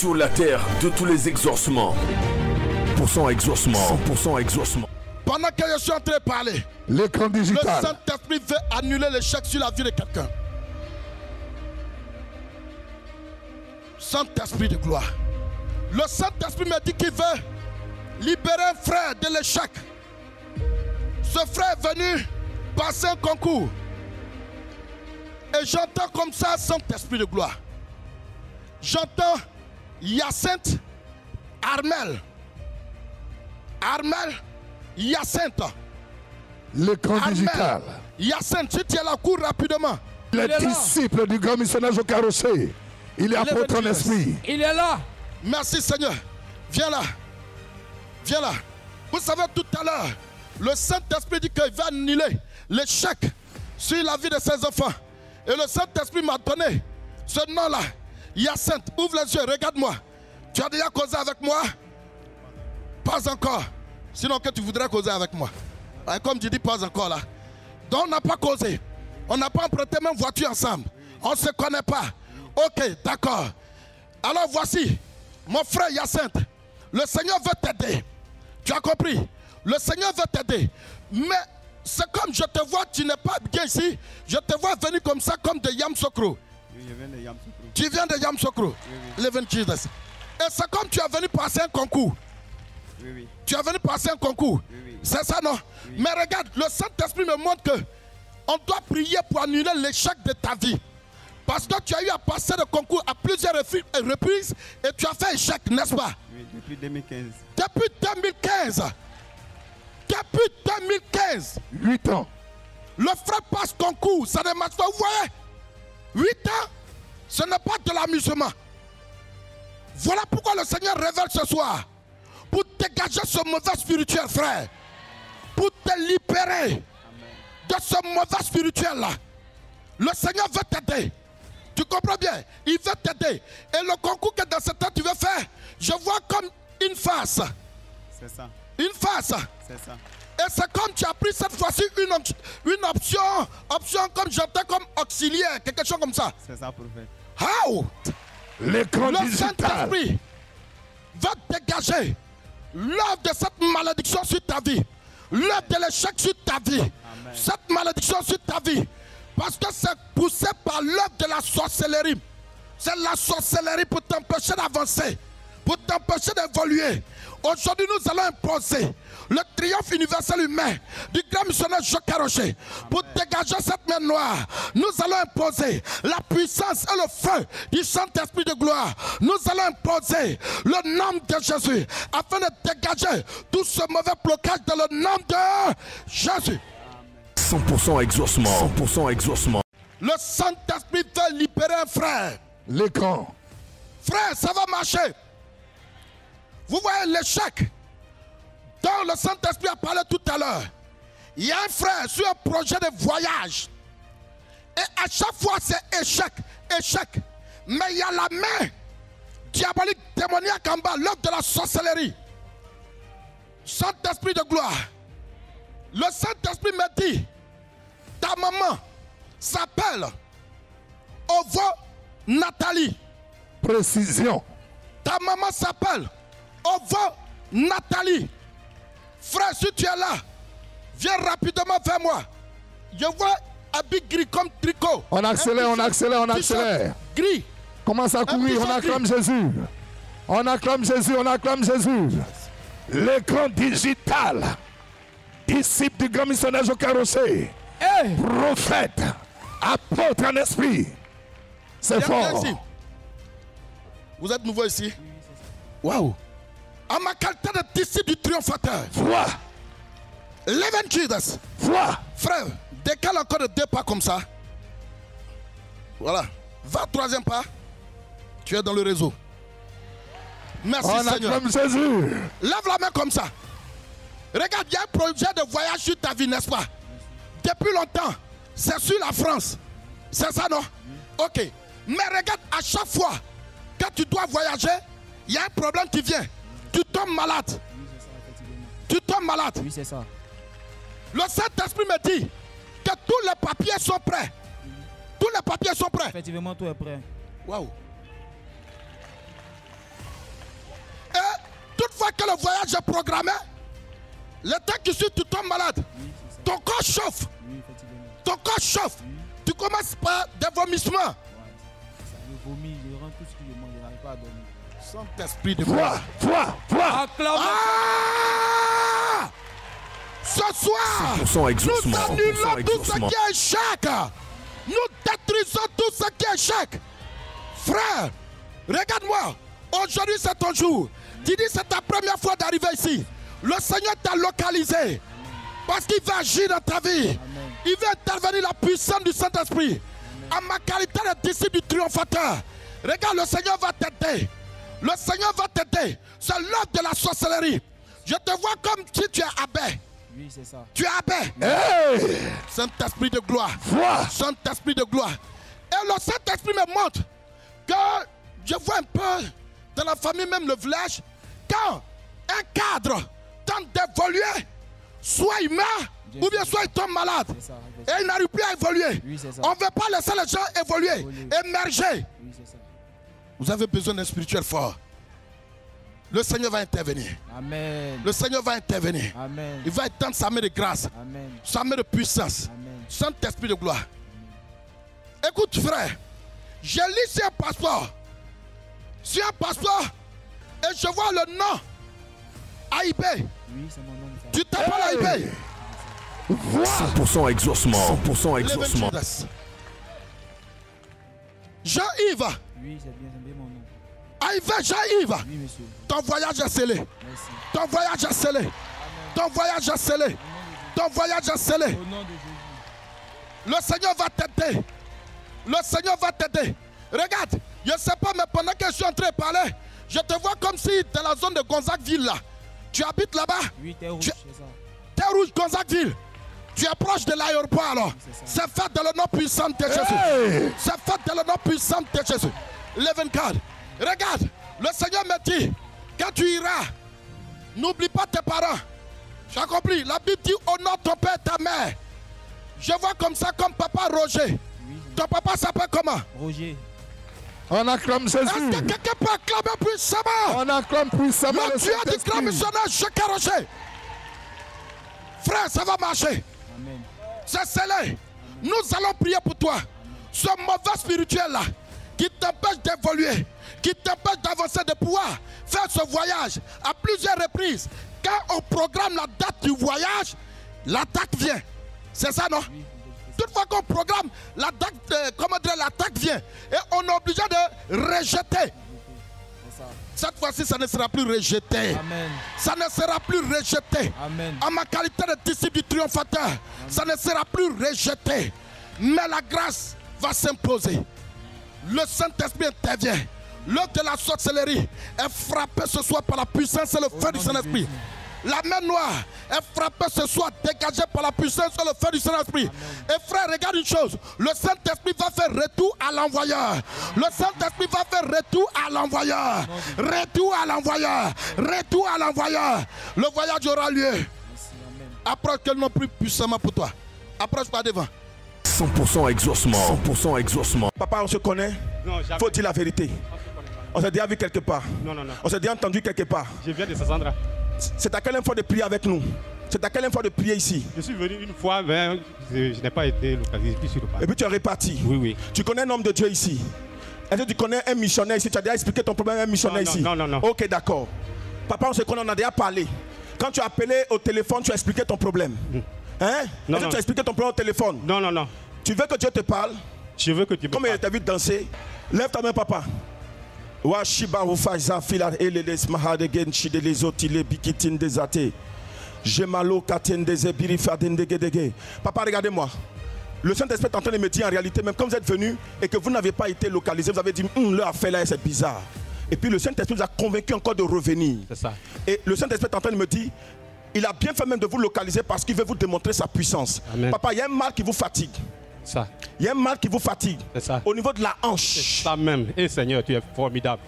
sur la terre de tous les exaucements. 100% exaucement, 100% exaucement. Pendant que je suis en train de parler, l'écran digital. Le Saint-Esprit veut annuler l'échec sur la vie de quelqu'un. Saint-Esprit de gloire. Le Saint-Esprit me dit qu'il veut libérer un frère de l'échec. Ce frère est venu passer un concours. Et j'entends comme ça Saint-Esprit de gloire. J'entends Hyacinthe Armel. Armel Hyacinthe. L'écran digital. Hyacinthe, si tu es là, cours rapidement. Les disciples du grand missionnaire Jocarosé. Il est apôtre en esprit. Il est là. Merci Seigneur. Viens là. Viens là. Vous savez, tout à l'heure, le Saint-Esprit dit qu'il va annuler l'échec sur la vie de ses enfants. Et le Saint-Esprit m'a donné ce nom-là. Hyacinthe, ouvre les yeux, regarde-moi. Tu as déjà causé avec moi? Pas encore. Sinon que tu voudrais causer avec moi. Et comme tu dis pas encore là. Donc on n'a pas causé. On n'a pas emprunté même voiture ensemble. On ne se connaît pas. Ok, d'accord. Alors voici, mon frère Hyacinthe. Le Seigneur veut t'aider. Tu as compris? Le Seigneur veut t'aider. Mais c'est comme je te vois, tu n'es pas bien ici. Je te vois venir comme ça, comme de Yamsokro. Oui, je viens de Yamsokro. Tu viens de Yamsokro? Oui. Leven Jesus. Et c'est comme tu es venu passer un concours. Oui. Tu es venu passer un concours. Oui. C'est ça, non? Oui. Mais regarde, le Saint-Esprit me montre que on doit prier pour annuler l'échec de ta vie. Parce que tu as eu à passer le concours à plusieurs reprises et tu as fait échec, n'est-ce pas? Oui, depuis 2015. Depuis 2015. Depuis 2015. 8 ans. Le frère passe concours, ça ne marche pas. Vous voyez? 8 ans, ce n'est pas de l'amusement. Voilà pourquoi le Seigneur révèle ce soir. Pour dégager ce mauvais spirituel, frère. Pour te libérer de ce mauvais spirituel-là. Le Seigneur veut t'aider. Tu comprends bien? Il veut t'aider. Et le concours que dans ce temps tu veux faire, je vois comme une face. C'est ça. Une face. C'est ça. Et c'est comme tu as pris cette fois-ci une option comme j'entends comme auxiliaire, quelque chose comme ça. C'est ça, prophète. How? L'écran Le digital. Saint-Esprit va dégager l'œuvre de cette malédiction sur ta vie. L'œuvre de l'échec sur ta vie. Amen. Cette malédiction sur ta vie. Parce que c'est poussé par l'œuvre de la sorcellerie. C'est la sorcellerie pour t'empêcher d'avancer. Pour t'empêcher d'évoluer. Aujourd'hui, nous allons imposer le triomphe universel humain du grand missionnaire Jocarosé. Pour dégager cette main noire, nous allons imposer la puissance et le feu du Saint-Esprit de gloire. Nous allons imposer le nom de Jésus afin de dégager tout ce mauvais blocage dans le nom de Jésus. 100% exaucement, 100% exaucement. Le Saint-Esprit veut libérer un frère. L'écran. Frère, ça va marcher. Vous voyez l'échec dont le Saint-Esprit a parlé tout à l'heure. Il y a un frère sur un projet de voyage. Et à chaque fois, c'est échec, échec. Mais il y a la main diabolique, démoniaque en bas, l'œuvre de la sorcellerie. Saint-Esprit de gloire. Le Saint-Esprit me dit, ta maman s'appelle Ovo Nathalie. Précision. Ta maman s'appelle Ovo Nathalie. Frère, si tu es là, viens rapidement vers moi. Je vois habit gris comme tricot. On accélère, on accélère, on accélère. Gris. Commence à courir, on acclame Jésus. On acclame Jésus, on acclame Jésus. L'écran digital. Disciple du grand missionnaire Jocarosé. Hey. Prophète. Apôtre en esprit. C'est fort. Ici. Vous êtes nouveau ici? Waouh. En ma qualité de disciple du triomphateur. Vois. Leven Jesus. Vois. Frère, décale encore de 2 pas comme ça. Voilà. Va 3e pas. Tu es dans le réseau. Merci On Seigneur. acclame Jésus. Lève la main comme ça. Regarde, il y a un projet de voyage sur ta vie, n'est-ce pas? Depuis longtemps, c'est sur la France. C'est ça, non? Ok. Mais regarde, à chaque fois que tu dois voyager, il y a un problème qui vient. Tu tombes malade. Tu tombes malade. Oui, c'est ça. Le Saint-Esprit me dit que tous les papiers sont prêts. Tous les papiers sont prêts. Effectivement, tout est prêt. Waouh. fois que le voyage est programmé, le temps qui suit, tu tombes malade. Ton corps chauffe. Ton corps chauffe. Tu commences par des vomissements. Je vomis, je rends tout ce que je mange, je n'arrive pas à dormir. Saint-Esprit de Foi, gloire. Ce soir, 100% exaucement. nous annulons tout ce exaucement. qui est échec. Nous détruisons tout ce qui est échec. Frère, regarde-moi. Aujourd'hui, c'est ton jour. Tu dis c'est ta première fois d'arriver ici. Le Seigneur t'a localisé. Parce qu'il va agir dans ta vie. Amen. Il va intervenir la puissance du Saint-Esprit. En ma qualité de disciple du triomphateur. Regarde, le Seigneur va t'aider. Le Seigneur va t'aider. C'est l'œuvre de la sorcellerie. Je te vois comme si tu es abbé. Oui, c'est ça. Tu es abbé. Hey! Saint-Esprit de gloire. Foi! Saint-Esprit de gloire. Et le Saint-Esprit me montre que je vois un peu dans la famille, même le village, quand un cadre tente d'évoluer, soit il meurt, ou bien soit il tombe malade. C'est ça. Et il n'arrive plus à évoluer. Oui, c'est ça. On ne veut pas laisser les gens évoluer, émerger. Oui, c'est ça. Vous avez besoin d'un spirituel fort. Le Seigneur va intervenir. Amen. Le Seigneur va intervenir. Amen. Il va étendre sa main de grâce, Amen. sa main de puissance. Amen. Saint-Esprit de gloire. Écoute, frère, j'ai lu sur un passeport. Sur un passeport, et je vois le nom AIB. Oui, c'est mon nom de famille. Tu t'appelles AIB. 100% exaucement. 100% exaucement. Jean-Yves. Oui, c'est bien mon nom. AIB, Jean-Yves. Oui, monsieur. Ton voyage est scellé. Merci. Ton voyage est scellé. Amen. Ton voyage est scellé. Ton voyage est scellé. Au nom de Jésus. Le Seigneur va t'aider. Le Seigneur va t'aider. Regarde, je ne sais pas, mais pendant que je suis en train de parler, je te vois comme si dans la zone de Gonzagueville là. Tu habites là-bas. Oui, t'es rouge, Tu- c'est ça. Terre Rouge, Gonzagueville. Tu es proche de l'aéroport alors. c'est C'est fait dans le nom puissant de Jésus. Hey! C'est fait dans le nom puissant de Jésus. Les 24. Regarde, le Seigneur me dit, quand tu iras, n'oublie pas tes parents. Tu as compris? La Bible dit, honore ton père et ta mère. Je vois comme ça, comme papa Roger. Oui, Ton papa s'appelle comment? Roger. On acclame Est-ce que Jésus. quelqu'un peut acclamer puissamment? On acclame puissamment Le le Dieu du grand Saint-Esprit. missionnaire Jacques Roger. Frère, ça va marcher. Amen. C'est scellé. Nous allons prier pour toi. Ce mauvais spirituel là, qui t'empêche d'évoluer, qui t'empêche d'avancer, de pouvoir faire ce voyage à plusieurs reprises. Quand on programme la date du voyage, l'attaque vient. C'est ça, non? Toutefois qu'on programme la date, comment dire, l'attaque vient. Et on est obligé de rejeter. C'est ça. Cette fois-ci, ça ne sera plus rejeté. Amen. Ça ne sera plus rejeté. Amen. En ma qualité de disciple du triomphateur, ça ne sera plus rejeté. Mais la grâce va s'imposer. Le Saint-Esprit intervient. L'œuvre de la sorcellerie est frappée ce soir par la puissance et le feu du nom de Saint-Esprit. Jésus. La main noire est frappée ce soir, dégagée par la puissance et le feu du Saint-Esprit. Et frère, regarde une chose. Le Saint-Esprit va faire retour à l'envoyeur. Le Saint-Esprit va faire retour à l'envoyeur. Retour à l'envoyeur. Retour à l'envoyeur. Le voyage aura lieu. Merci. Amen. Approche qu'elle non plus puissamment pour toi. Approche par devant. 100% exaucement. 100% exaucement. Papa, on se connaît. Non, jamais. Faut dire la vérité. On s'est déjà vu quelque part. Non, non, non. On s'est déjà entendu quelque part. Je viens de Sassandra. C'est à quelle fois de prier avec nous? C'est à quelle fois de prier ici? Je suis venu une fois, mais je n'ai pas été localisé. Je suis sur le parc. Et puis tu es reparti. Oui, oui. Tu connais un homme de Dieu ici? Est-ce que tu connais un missionnaire ici? Tu as déjà expliqué ton problème à un missionnaire Non, ici? non, non, non. Ok, d'accord. Papa, on se connaît, on a déjà parlé. Quand tu as appelé au téléphone, tu as expliqué ton problème. Hein? Non, Est-ce que non. tu as expliqué ton problème au téléphone? Non, non, non. Tu veux que Dieu te parle? Je veux que tu me Comme il parles. t'a vu danser, lève ta main, papa. Washiba Ufaza Filar Eleles Mahadegen Chidele Zotile Bikitin Desate. Gemalo Katen Desebiri Faden Degedege. Papa, regardez-moi. Le Saint-Esprit est en train de me dire en réalité, même quand vous êtes venu et que vous n'avez pas été localisé, vous avez dit, leur affaire là, c'est bizarre. Et puis le Saint-Esprit vous a convaincu encore de revenir. C'est ça. Et le Saint-Esprit est en train de me dire, il a bien fait même de vous localiser parce qu'il veut vous démontrer sa puissance. Amen. Papa, il y a un mal qui vous fatigue. Ça. Il y a un mal qui vous fatigue. C'est ça. Au niveau de la hanche. Ça même. Et Seigneur, tu es formidable.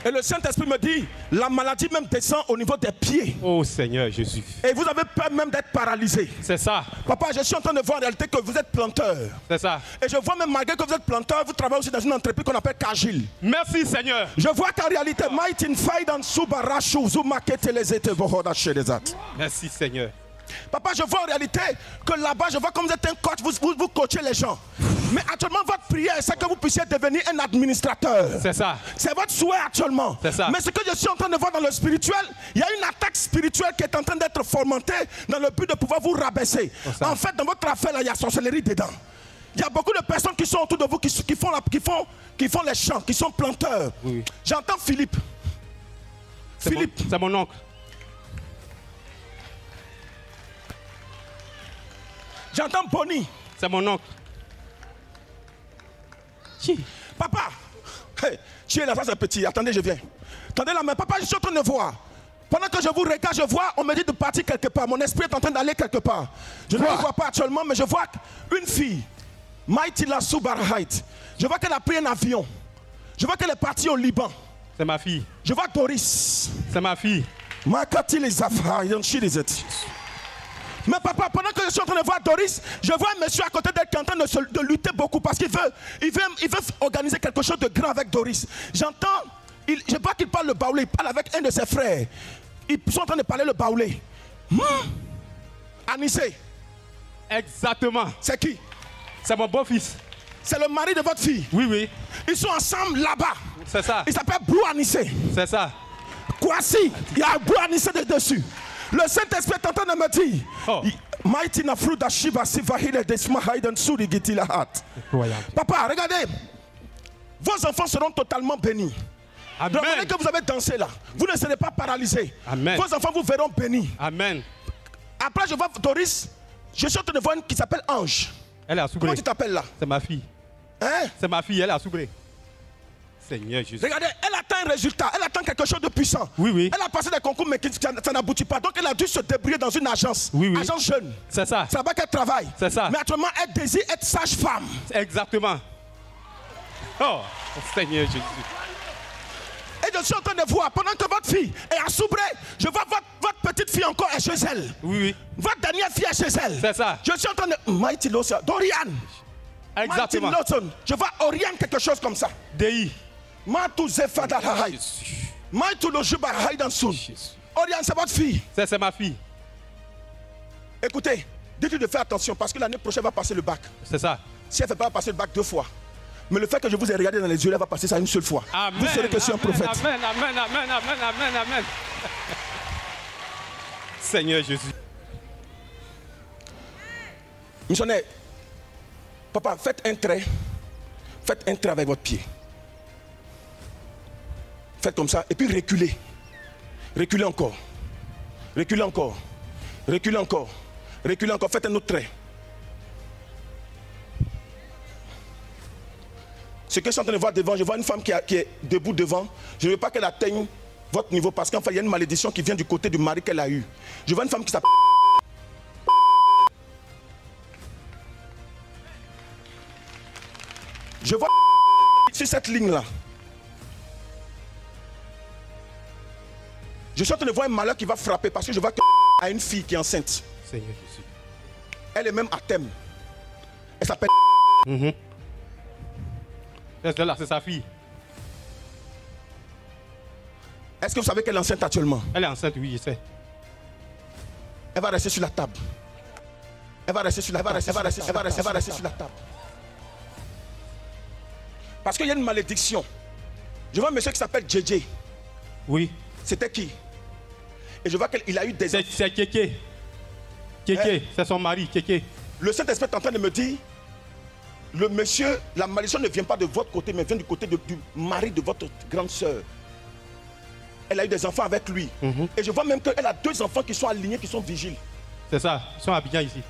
Et le Saint-Esprit me dit, la maladie même descend au niveau des pieds. Oh Seigneur Jésus. Et vous avez peur même d'être paralysé. C'est ça. Papa, je suis en train de voir en réalité que vous êtes planteur. C'est ça. Et je vois même malgré que vous êtes planteur, vous travaillez aussi dans une entreprise qu'on appelle Cagile. Merci Seigneur. Je vois qu'en réalité, Merci Seigneur. Papa, je vois en réalité que là-bas, je vois comme vous êtes un coach, vous coachez les gens. Mais actuellement, votre prière, c'est que vous puissiez devenir un administrateur. C'est ça. C'est votre souhait actuellement. C'est ça. Mais ce que je suis en train de voir dans le spirituel, il y a une attaque spirituelle qui est en train d'être fomentée dans le but de pouvoir vous rabaisser. En fait, dans votre affaire, là, il y a sorcellerie dedans. Il y a beaucoup de personnes qui sont autour de vous, qui font les chants, qui sont planteurs. Oui. J'entends Philippe. Philippe. C'est mon oncle. J'entends Bonnie. C'est mon oncle. Papa, hey, tu es là, ça c'est petit. Attendez, je viens. Attendez la main. Papa, je suis en train de voir. Pendant que je vous regarde, je vois, on me dit de partir quelque part. Mon esprit est en train d'aller quelque part. Je ne le vois pas actuellement, mais je vois une fille. Mighty La Soubarahait. Je vois qu'elle a pris un avion. Je vois qu'elle est partie au Liban. C'est ma fille. Je vois Doris. C'est ma fille. Makati les affaires, mais papa, pendant que je suis en train de voir Doris, je vois un monsieur à côté d'elle qui est en train de lutter beaucoup parce qu'il veut organiser quelque chose de grand avec Doris. J'entends, je vois qu'il parle le baoulé, il parle avec un de ses frères. Ils sont en train de parler le baoulé. Anissé. Exactement. C'est qui? C'est mon beau-fils. C'est le mari de votre fille? Oui, oui. Ils sont ensemble là-bas. C'est ça. Il s'appelle Blue Anissé. C'est ça. Kwasi, il y a Blue Anissé dessus. Le Saint-Esprit est en train de me dire, papa, regardez, vos enfants seront totalement bénis. Amen. Donc, dès que vous avez dansé là, vous ne serez pas paralysés. Amen. Vos enfants vous verront bénis. Amen. Après, je vois Doris, je suis en train de voir une qui s'appelle Ange. Elle est à Soubré. Comment tu t'appelles là? C'est ma fille. Hein? C'est ma fille, elle est à Soubré. Seigneur Jésus. Regardez, elle attend un résultat, elle attend quelque chose de puissant. Oui, oui. Elle a passé des concours, mais ça n'aboutit pas. Donc elle a dû se débrouiller dans une agence. Oui, oui. Agence jeune. C'est ça. C'est là-bas qu'elle travaille. C'est ça. Mais actuellement, elle désire être sage-femme. Exactement. Oh, Seigneur Jésus. Et je suis en train de voir, pendant que votre fille est à Soubré, je vois votre petite fille encore est chez elle. Oui, oui. Votre dernière fille est chez elle. C'est ça. Je suis en train de... Mighty Lawson, Dorian. Exactement. Mighty Lawson. Je vois Oriane quelque chose comme ça. DI. Matou Zefadahai. Matou Lojubarahai Dansoun. Oriane, c'est votre fille. C'est ma fille. Écoutez, dites-lui de faire attention parce que l'année prochaine, elle va passer le bac. C'est ça. Si elle ne fait pas passer le bac 2 fois, mais le fait que je vous ai regardé dans les yeux, elle va passer ça une seule fois. Amen. Vous serez que je suis un prophète. Amen, amen, amen, amen, amen, amen. Seigneur Jésus. Missionnaire, papa, faites un trait. Faites un trait avec votre pied. Faites comme ça et puis reculez. Reculez encore. Reculez encore. Reculez encore. Reculez encore. Faites un autre trait. Ce que je suis en train de voir devant, je vois une femme qui est debout devant. Je ne veux pas qu'elle atteigne votre niveau parce qu'en fait, il y a une malédiction qui vient du côté du mari qu'elle a eu. Je vois une femme qui s'appelle... Je vois sur cette ligne-là. Je suis en train de voir un malheur qui va frapper parce que je vois qu'il y a une fille qui est enceinte. Seigneur Jésus. Elle est même à thème. Elle s'appelle... C'est sa fille. Est-ce que vous savez qu'elle est enceinte actuellement? Elle est enceinte, oui, je sais. Elle va rester sur la table. Elle va rester sur la table. Elle va rester sur la table. Parce qu'il y a une malédiction. Je vois un monsieur qui s'appelle JJ. Oui. C'était qui? Et je vois qu'il a eu des... C'est Kéké. Kéké, c'est son mari, Kéké. Le Saint-Esprit est en train de me dire, le monsieur, la malédiction ne vient pas de votre côté, mais vient du côté du mari de votre grande sœur. Elle a eu des enfants avec lui. Et je vois même qu'elle a 2 enfants qui sont alignés, qui sont vigiles. C'est ça, ils sont habillés ici.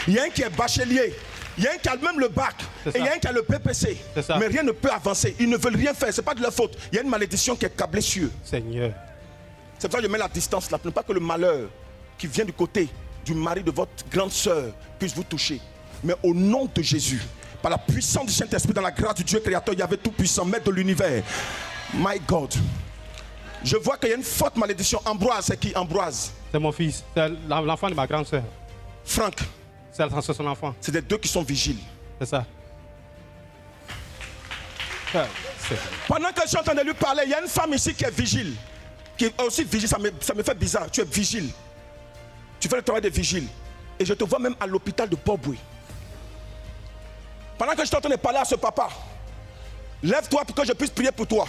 Il y a un qui est bachelier. Il y a un qui a même le bac. Et il y a un qui a le PPC. Mais rien ne peut avancer. Ils ne veulent rien faire. Ce n'est pas de leur faute. Il y a une malédiction qui est câblée sur eux. Seigneur. C'est pour ça que je mets la distance là. Pour ne pas que le malheur qui vient du côté du mari de votre grande sœur puisse vous toucher. Mais au nom de Jésus, Par la puissance du Saint-Esprit, dans la grâce du Dieu créateur, il y avait tout puissant, maître de l'univers. My God. Je vois qu'il y a une forte malédiction. Ambroise, c'est qui Ambroise? C'est mon fils. C'est l'enfant de ma grande soeur. Franck. C'est son enfant. C'est les deux qui sont vigiles. C'est ça. Pendant que je suis en train de lui parler, il y a une femme ici qui est vigile. Qui est aussi vigile, ça me fait bizarre. Tu es vigile. Tu fais le travail de vigile. Et je te vois même à l'hôpital de Port-Boué. Pendant que je suis en train de parler à ce papa, lève-toi pour que je puisse prier pour toi.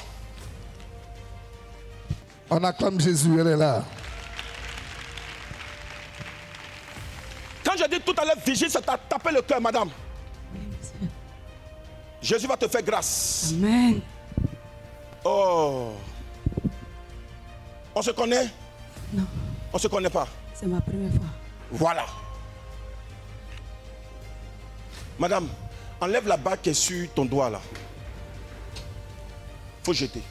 On acclame Jésus, elle est là. Quand je dis tout à l'heure vigile, ça t'a tapé le cœur, madame. Jésus va te faire grâce. Amen. Oh. On se connaît? Non. On se connaît pas? C'est ma première fois. Voilà. Madame, enlève la bague qui est sur ton doigt là. Faut jeter.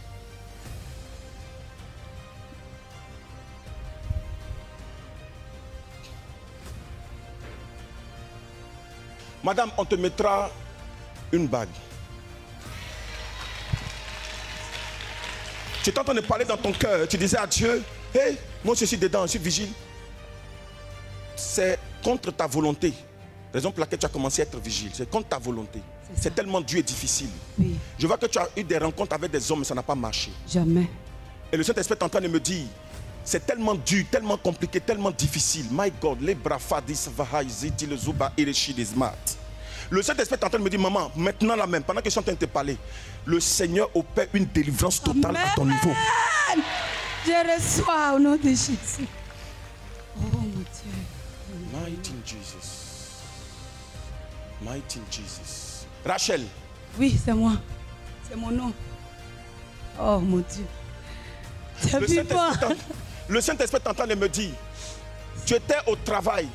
Madame, on te mettra une bague. Tu es en train de parler dans ton cœur. Tu disais à Dieu, hé, moi je suis dedans, je suis vigile. C'est contre ta volonté. Raison pour laquelle tu as commencé à être vigile. C'est contre ta volonté. C'est tellement dur et difficile. Oui. Je vois que tu as eu des rencontres avec des hommes, mais ça n'a pas marché. Jamais. Et le Saint-Esprit est en train de me dire, c'est tellement dur, tellement compliqué, tellement difficile. My God, les brafadis vahayziti le zuba ireshi des smart. Le Saint-Esprit est en train de me dire, maman, maintenant là même, pendant que je suis en train de te parler, le Seigneur opère une délivrance totale à ton niveau. Je reçois au nom de Jésus. Oh mon Dieu. Mighty Jesus. Mighty Jesus. Rachel. Oui, c'est moi. C'est mon nom. Oh mon Dieu. Le Saint-Esprit est en train de me dire, tu étais au travail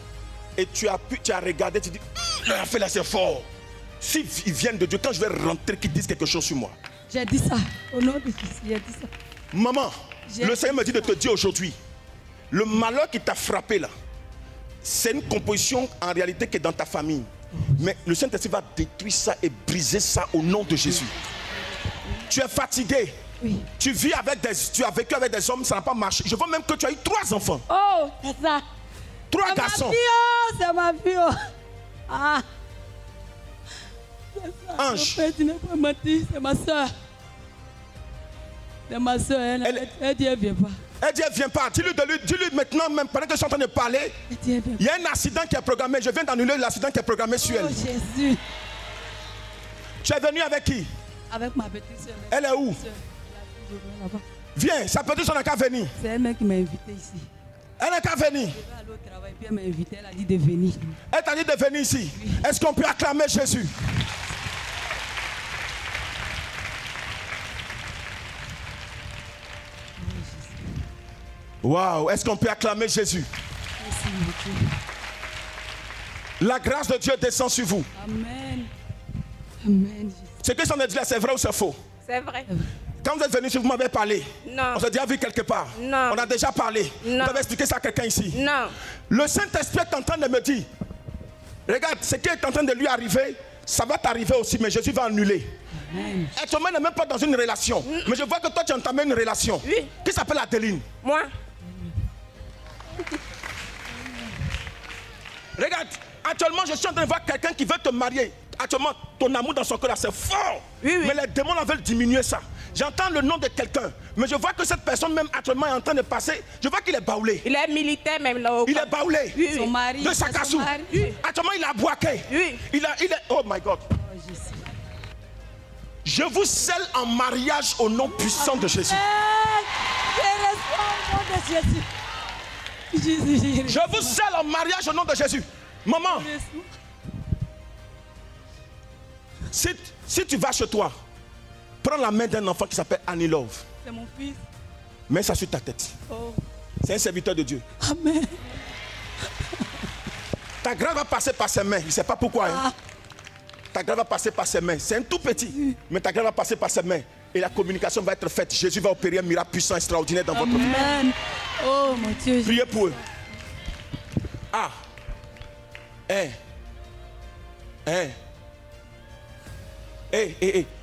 et tu as regardé, tu dis, il a fait là, c'est fort. S'ils viennent de Dieu, quand je vais rentrer, qu'ils disent quelque chose sur moi. J'ai dit ça. Au nom de Jésus, j'ai dit ça. Maman, le Seigneur me dit de te dire aujourd'hui, le malheur qui t'a frappé là, c'est une composition en réalité qui est dans ta famille. Mais le Saint-Esprit va détruire ça et briser ça au nom de Jésus. Tu es fatigué. Oui. Tu as vécu avec des hommes, ça n'a pas marché. Je vois même que tu as eu 3 enfants. Oh, c'est ça. 3 garçons. C'est ma fille. Ah. C'est ça. Ange. Tu n'es pas menti, c'est ma soeur. C'est ma soeur, elle dit elle vient pas. Elle dit elle vient pas. Dis-lui maintenant, même pendant que je suis en train de parler, il y a un accident qui est programmé. Je viens d'annuler l'accident qui est programmé sur elle. Oh Jésus. Tu es venu avec qui? Avec ma petite soeur. Elle est où? Viens, sa petite soeur n'a qu'à venir. C'est elle qui m'a invité ici. Elle n'a qu'à venir. Je vais aller au travail, puis elle m'a invité, elle a dit de venir. Elle t'a dit de venir ici. Oui. Est-ce qu'on peut acclamer Jésus? Waouh, est-ce qu'on peut acclamer Jésus? La grâce de Dieu descend sur vous. Amen. Amen. Ce que ça me dit là, c'est vrai ou c'est faux? C'est vrai. Quand vous êtes venu, vous m'avez parlé. Non. On s'est déjà vu quelque part. Non. On a déjà parlé. Non. Vous avez expliqué ça à quelqu'un ici. Non. Le Saint-Esprit est en train de me dire, regarde, ce qui est en train de lui arriver, ça va t'arriver aussi, mais Jésus va annuler. Amen. Actuellement, n'est même pas dans une relation. Mais je vois que toi, tu as entamé une relation. Oui. Qui s'appelle Adeline. Moi. Regarde, actuellement, je suis en train de voir quelqu'un qui veut te marier. Actuellement, ton amour dans son cœur, c'est fort. Oui, oui. Mais les démons veulent diminuer ça. J'entends le nom de quelqu'un, mais je vois que cette personne même actuellement est en train de passer. Je vois qu'il est baoulé. Il est militaire même là-haut. Il est baoulé. Oui, oui. Son mari. De Sakassou. Oui. Actuellement, il a boaqué. Oui. Il est. Oh my God. Oh, Jésus. Je vous scelle en mariage au nom puissant de Jésus. Je reçois au nom de Jésus. Jésus. Je vous scelle en mariage au nom de Jésus. Maman, si tu vas chez toi, prends la main d'un enfant qui s'appelle Annie Love. C'est mon fils. Mets ça sur ta tête. Oh. C'est un serviteur de Dieu. Amen. Ta grâce va passer par ses mains. Je ne sais pas pourquoi. Hein. Ta grâce va passer par ses mains. C'est un tout petit. Mais ta grâce va passer par ses mains. Et la communication va être faite. Jésus va opérer un miracle puissant, extraordinaire dans votre vie. Amen. Oh mon Dieu. Priez pour eux. Ah.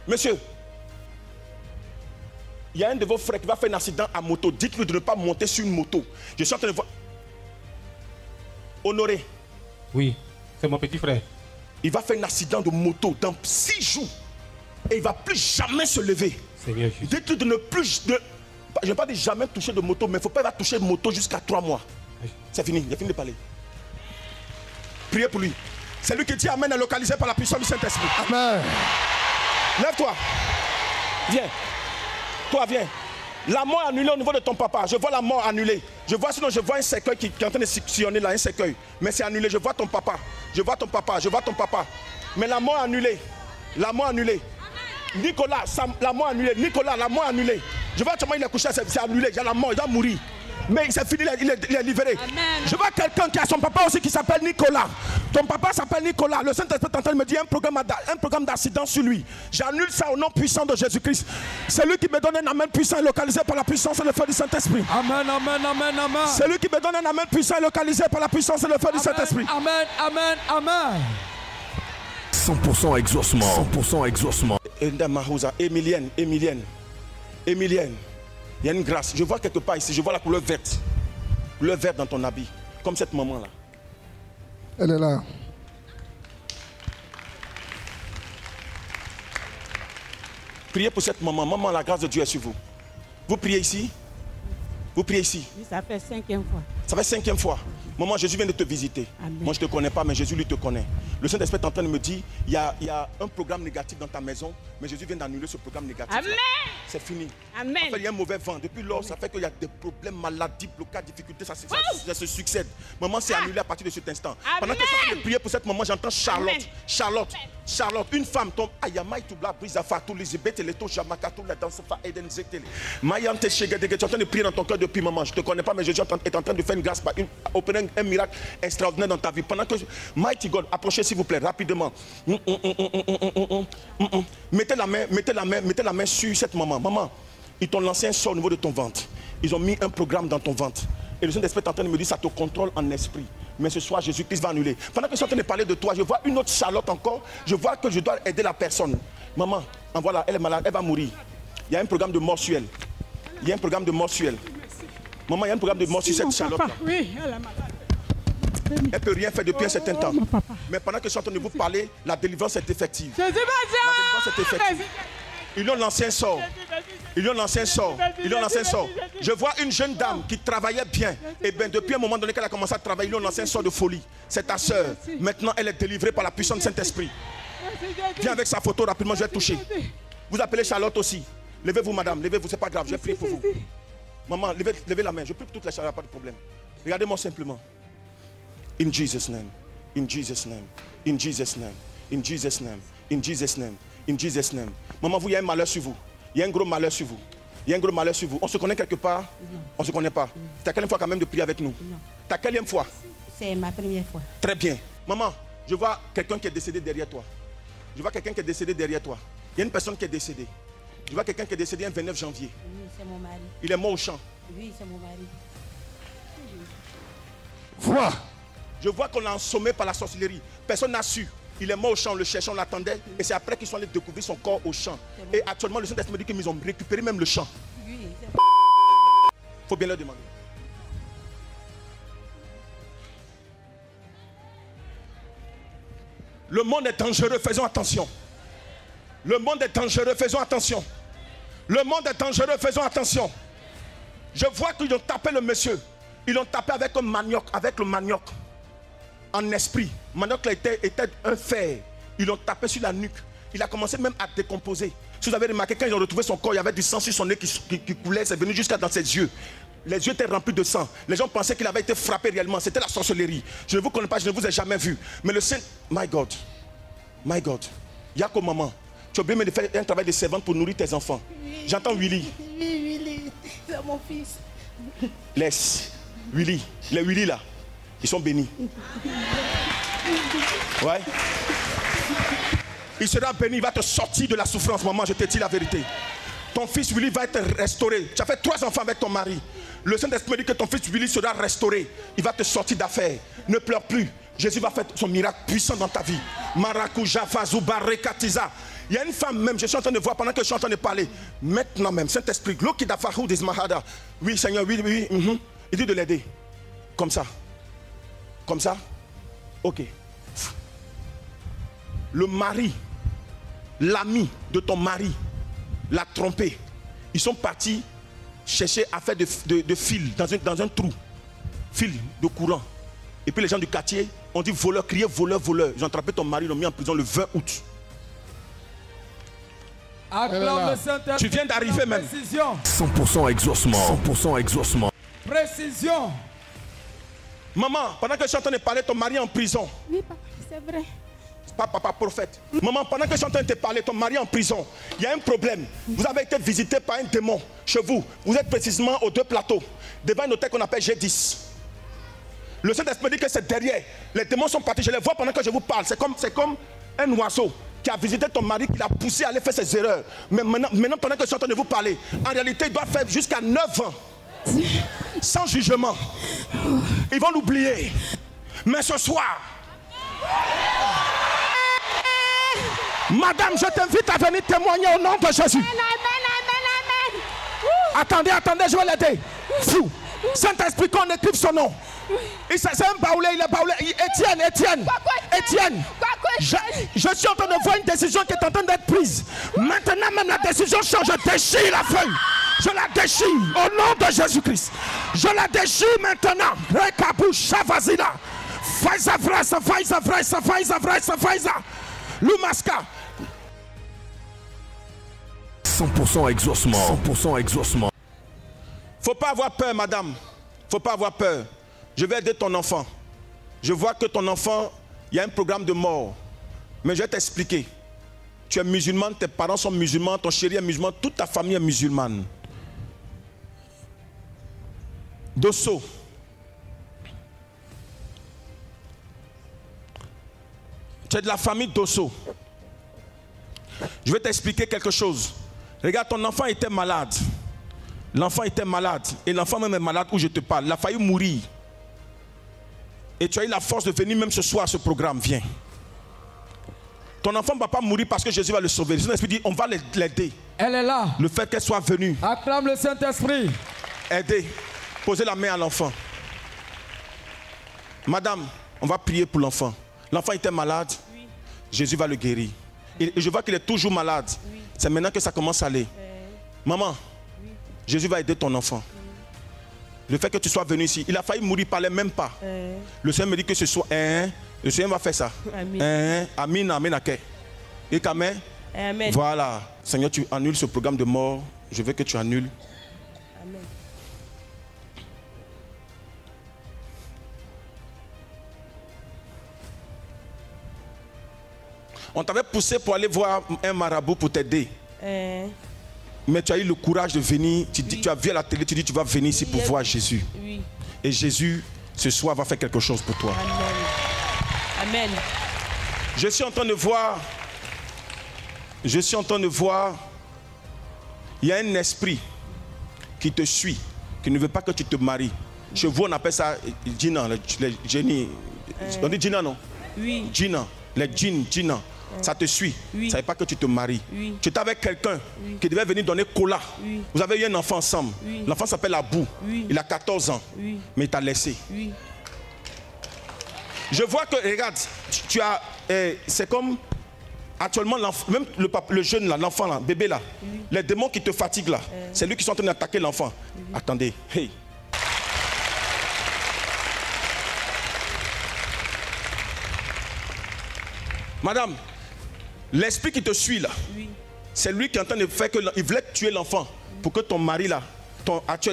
Monsieur, il y a un de vos frères qui va faire un accident à moto. Dites-lui de ne pas monter sur une moto. Je suis en train de voir. Honoré. Oui, c'est mon petit frère. Il va faire un accident de moto dans 6 jours. Et il ne va plus jamais se lever. Seigneur Jésus. Dites-lui de ne plus... je ne vais pas dire jamais toucher de moto, mais il ne faut pas toucher de moto jusqu'à 3 mois. C'est fini, il a fini de parler. Priez pour lui. C'est lui qui dit Amen est localisé par la puissance du Saint-Esprit. Amen. Lève-toi. Viens. Toi, viens. La mort annulée au niveau de ton papa. Je vois la mort annulée. Je vois un cercueil qui est en train de sillonner là, un cercueil. Mais c'est annulé. Je vois ton papa. Je vois ton papa. Mais la mort annulée. La mort annulée. Nicolas, la mort annulée. Nicolas, la mort annulée. Je vois comment il est couché, c'est annulé. Il y a la mort, il va mourir. Mais c'est fini, il est libéré. Amen. Je vois quelqu'un qui a son papa aussi qui s'appelle Nicolas. Ton papa s'appelle Nicolas. Le Saint-Esprit est en train de me dire un programme d'accident sur lui. J'annule ça au nom puissant de Jésus-Christ. C'est lui qui me donne un amen puissant localisé par la puissance et le feu du Saint-Esprit. Amen, amen, amen, amen. C'est lui qui me donne un amen puissant localisé par la puissance et le feu du Saint-Esprit. Amen, amen, amen. 100% exaucement. 100% exaucement. Emilienne. Il y a une grâce. Je vois quelque part ici, je vois la couleur verte. Couleur verte dans ton habit. Comme cette maman-là. Elle est là. Priez pour cette maman. Maman, la grâce de Dieu est sur vous. Vous priez ici? Vous priez ici? Oui, ça fait 5e fois. Ça fait 5e fois. Maman, Jésus vient de te visiter. Amen. Moi, je ne te connais pas, mais Jésus, lui, te connaît. Le Saint-Esprit est en train de me dire, il y a un programme négatif dans ta maison, mais Jésus vient d'annuler ce programme négatif. Amen. C'est fini. Amen. En fait, il y a un mauvais vent. Depuis lors, ça fait qu'il y a des problèmes, maladies, blocages, difficultés, ça se succède. Maman, c'est annulé à partir de cet instant. Amen. Pendant que je suis en train de prier pour cette maman, j'entends Charlotte. Amen. Charlotte, une femme tombe. Ayamaï tout bla brisa fatou Lisbeth les to jamakatou la danse fa eden zekele. Mayante shegedege, tu es en train de prier dans ton cœur depuis maman. Je ne te connais pas, mais Jésus est en train de faire une grâce, opérer un miracle extraordinaire dans ta vie. Pendant que Mighty God, approchez s'il vous plaît rapidement. Mettez la main sur cette maman. Maman, ils t'ont lancé un sort au niveau de ton ventre. Ils ont mis un programme dans ton ventre. Et le Saint-Esprit est en train de me dire, ça te contrôle en esprit. Mais ce soir, Jésus-Christ va annuler. Pendant que je suis en train de parler de toi, je vois une autre Charlotte encore. Je vois que je dois aider la personne. Maman, voilà, elle est malade, elle va mourir. Il y a un programme de mortuel. Maman, il y a un programme de mort sur cette Charlotte. Oui, elle est malade. Elle ne peut rien faire depuis un certain temps. Mais pendant que je suis en train de vous parler, la délivrance est effective. Jésus, La délivrance est effective. Ils ont lancé un sort. Je vois une jeune dame qui travaillait bien. Et bien depuis un moment donné qu'elle a commencé à travailler, ils ont lancé un sort de folie. C'est ta soeur. Maintenant, elle est délivrée par la puissance du Saint-Esprit. Viens avec sa photo rapidement, je vais toucher. Vous appelez Charlotte aussi. Levez-vous, madame, levez-vous, c'est pas grave, je vais prier pour vous. Maman, levez la main, je prie pour toute la Charlotte, pas de problème. Regardez-moi simplement. In Jesus' name, in Jesus' name, in Jesus' name, in Jesus' name, in Jesus' name, in Jesus' name. Maman, il y a un malheur sur vous. Il y a un gros malheur sur vous. On se connaît quelque part? Non. On se connaît pas. C'est ta quelle fois quand même de prier avec nous? Non. Ta quelle fois? C'est ma première fois. Très bien. Maman, je vois quelqu'un qui est décédé derrière toi. Il y a une personne qui est décédée. Je vois quelqu'un qui est décédé un 29 janvier. Oui, c'est mon mari. Il est mort au champ. Oui, c'est mon mari. Vois. Je vois qu'on l'a assommé par la sorcellerie. Personne n'a su. Il est mort au champ, on le cherchait, on l'attendait. Et c'est après qu'ils sont allés découvrir son corps au champ. Et actuellement, le Saint-Esprit me dit qu'ils ont récupéré même le champ. Oui, c'est faut bien leur demander. Le monde est dangereux, faisons attention. Le monde est dangereux, faisons attention. Le monde est dangereux, faisons attention. Je vois qu'ils ont tapé le monsieur. Ils l'ont tapé avec un manioc, avec le manioc. En esprit. Manioc était un fer. Ils l'ont tapé sur la nuque. Il a commencé même à décomposer. Si vous avez remarqué, quand ils ont retrouvé son corps, il y avait du sang sur son nez qui coulait. C'est venu jusqu'à dans ses yeux. Les yeux étaient remplis de sang. Les gens pensaient qu'il avait été frappé réellement. C'était la sorcellerie. Je ne vous connais pas, je ne vous ai jamais vu. Mais le Saint... My God. Yako maman. Tu as obligé de faire un travail de servante pour nourrir tes enfants. Oui. J'entends Willy. Oui, Willy. C'est mon fils. Laisse. Willy. Les Willy là. Ils sont bénis. Ouais. Il sera béni, il va te sortir de la souffrance. Maman, je te dis la vérité. Ton fils Willy va être restauré. Tu as fait 3 enfants avec ton mari. Le Saint-Esprit dit que ton fils Willy sera restauré. Il va te sortir d'affaires. Ne pleure plus. Jésus va faire son miracle puissant dans ta vie. Marakuja Fazouba Rekatiza. Il y a une femme même, je suis en train de voir pendant que je suis en train de parler. Maintenant même, Saint-Esprit, Lokida Fahou des Mahada. Oui, Seigneur, oui, oui. Il dit de l'aider. Comme ça. Comme ça. Ok. Le mari, l'ami de ton mari, l'a trompé. Ils sont partis chercher à faire de fil dans un trou. Fil de courant. Et puis les gens du quartier ont dit voleur, crié voleur, voleur. Ils ont attrapé ton mari, ils l'ont mis en prison le 20 août. Tu viens d'arriver même. 100% exaucement. 100% exaucement. Précision. Maman, pendant que je suis en train de parler, ton mari est en prison. Oui, papa, c'est vrai. Pas papa prophète. Maman, pendant que je suis en train de te parler, ton mari est en prison. Il y a un problème. Vous avez été visité par un démon chez vous. Vous êtes précisément aux 2 plateaux, devant un hôtel qu'on appelle G10. Le Saint-Esprit dit que c'est derrière. Les démons sont partis. Je les vois pendant que je vous parle. C'est comme un oiseau qui a visité ton mari, qui l'a poussé à aller faire ses erreurs. Mais maintenant, pendant que je suis en train de vous parler, en réalité, il doit faire jusqu'à 9 ans. Sans jugement. Ils vont l'oublier. Mais ce soir, madame, je t'invite à venir témoigner au nom de Jésus. Amen. Attendez, je vais l'aider. Saint-Esprit, qu'on écrive son nom. C'est un baoulé, il est baoulé. Étienne. Je suis en train de voir une décision qui est en train d'être prise. Maintenant même la décision change. Je déchire la feuille. Je la déchire au nom de Jésus-Christ. Je la déchire maintenant. Rekabou Shavazina. Faiza. Lumaska. 100% exaucement. 100% exaucement. Faut pas avoir peur, madame. Faut pas avoir peur. Je vais aider ton enfant. Je vois que ton enfant, il y a un programme de mort. Mais je vais t'expliquer. Tu es musulmane, tes parents sont musulmans, ton chéri est musulman, toute ta famille est musulmane. Dosso. Tu es de la famille Dosso. Je vais t'expliquer quelque chose. Regarde, ton enfant était malade. L'enfant était malade. Et l'enfant même est malade où je te parle. Il a failli mourir. Et tu as eu la force de venir même ce soir à ce programme. Viens. Ton enfant ne va pas mourir parce que Jésus va le sauver. Le Saint-Esprit dit, on va l'aider. Elle est là. Le fait qu'elle soit venue. Acclame le Saint-Esprit. Aider. Posez la main à l'enfant. Madame, on va prier pour l'enfant. L'enfant était malade. Oui. Jésus va le guérir. Et je vois qu'il est toujours malade. Oui. C'est maintenant que ça commence à aller. Maman, oui. Jésus va aider ton enfant. Le fait que tu sois venu ici, il a failli mourir, il ne parlait même pas. Le Seigneur me dit que ce soit le Seigneur va faire ça. Amen. Amen. Et Amen. Amen. Voilà. Seigneur, tu annules ce programme de mort. Je veux que tu annules. Amen. On t'avait poussé pour aller voir un marabout pour t'aider. Mais tu as eu le courage de venir. Tu as vu à la télé, tu dis tu vas venir ici pour voir Jésus. Oui. Et Jésus, ce soir, va faire quelque chose pour toi. Amen. Je suis en train de voir. Il y a un esprit qui te suit, qui ne veut pas que tu te maries. Chez vous, on appelle ça Djinna, les génies. On dit Djinna, non? Oui. Djinna, les djinns. Ça te suit. Oui. Ça ne veut pas que tu te maries. Oui. Tu étais avec quelqu'un qui devait venir donner cola. Oui. Vous avez eu un enfant ensemble. Oui. L'enfant s'appelle Abou. Oui. Il a 14 ans. Oui. Mais il t'a laissé. Oui. Je vois que, regarde, tu as... c'est comme... Actuellement, même le jeune là, l'enfant là, bébé là, les démons qui te fatiguent là, c'est lui qui sont en train d'attaquer l'enfant. Attendez. Hey. Madame, l'esprit qui te suit là, c'est lui qui est en train de faire que il voulait tuer l'enfant pour que ton mari là,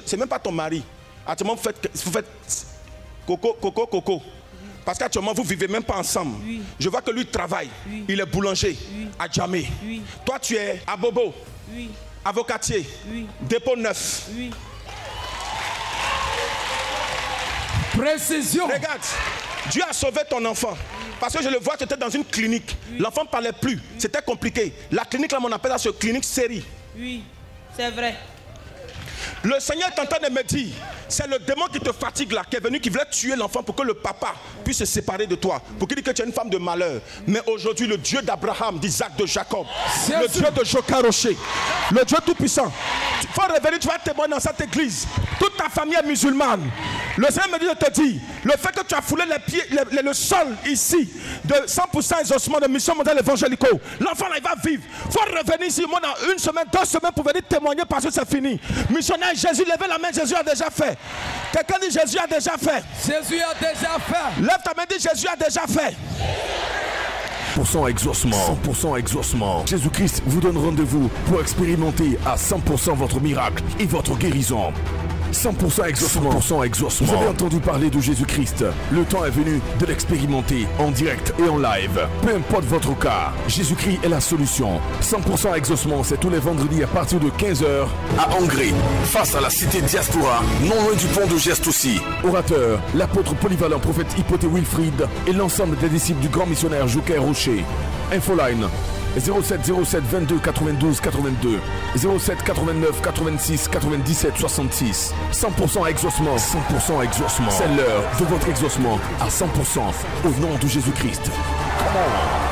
c'est même pas ton mari. Actuellement, vous faites coco. Parce qu'actuellement, vous ne vivez même pas ensemble. Oui. Je vois que lui travaille. Oui. Il est boulanger à Djamé. Oui. Toi, tu es à Bobo, avocatier, dépôt neuf. Oui. Précision. Regarde, Dieu a sauvé ton enfant. Parce que je le vois, tu étais dans une clinique. L'enfant ne parlait plus. C'était compliqué. La clinique, là, on appelle ça clinique série. Oui, c'est vrai. Le Seigneur est en train de me dire, c'est le démon qui te fatigue là, qui est venu, qui voulait tuer l'enfant pour que le papa puisse se séparer de toi, pour qu'il dise que tu es une femme de malheur. Mais aujourd'hui, le Dieu d'Abraham, d'Isaac, de Jacob, le Dieu de Jokaroché, le Dieu tout-puissant, il faut revenir, tu vas témoigner dans cette église. Toute ta famille est musulmane. Le Seigneur me dit de te dire, le fait que tu as foulé les pieds, le sol ici, de 100% exaucement de mission mondiale évangélique, l'enfant là, il va vivre. Il faut revenir ici, moi, dans 1 semaine, 2 semaines pour venir témoigner parce que c'est fini. Missionnaire Jésus, levez la main, Jésus a déjà fait. Quelqu'un dit Jésus a déjà fait. Jésus a déjà fait. Lève ta main, dis Jésus a déjà fait. 100% exaucement, 100% exaucement. Jésus-Christ vous donne rendez-vous pour expérimenter à 100% votre miracle et votre guérison. 100% exaucement, 100% exaucement. Vous avez entendu parler de Jésus-Christ. Le temps est venu de l'expérimenter en direct et en live. Peu importe votre cas, Jésus-Christ est la solution. 100% exaucement, c'est tous les vendredis à partir de 15h à Angers, face à la cité Diaspora, non loin du pont de Geste aussi. Orateur, l'apôtre polyvalent prophète Hypothé Wilfried et l'ensemble des disciples du grand missionnaire Joker Rocher. Infoline 07 07 22 92 82 07 89 86 97 66. 100% exaucement, 100% exaucement. C'est l'heure de votre exaucement à 100% au nom de Jésus-Christ. Come on.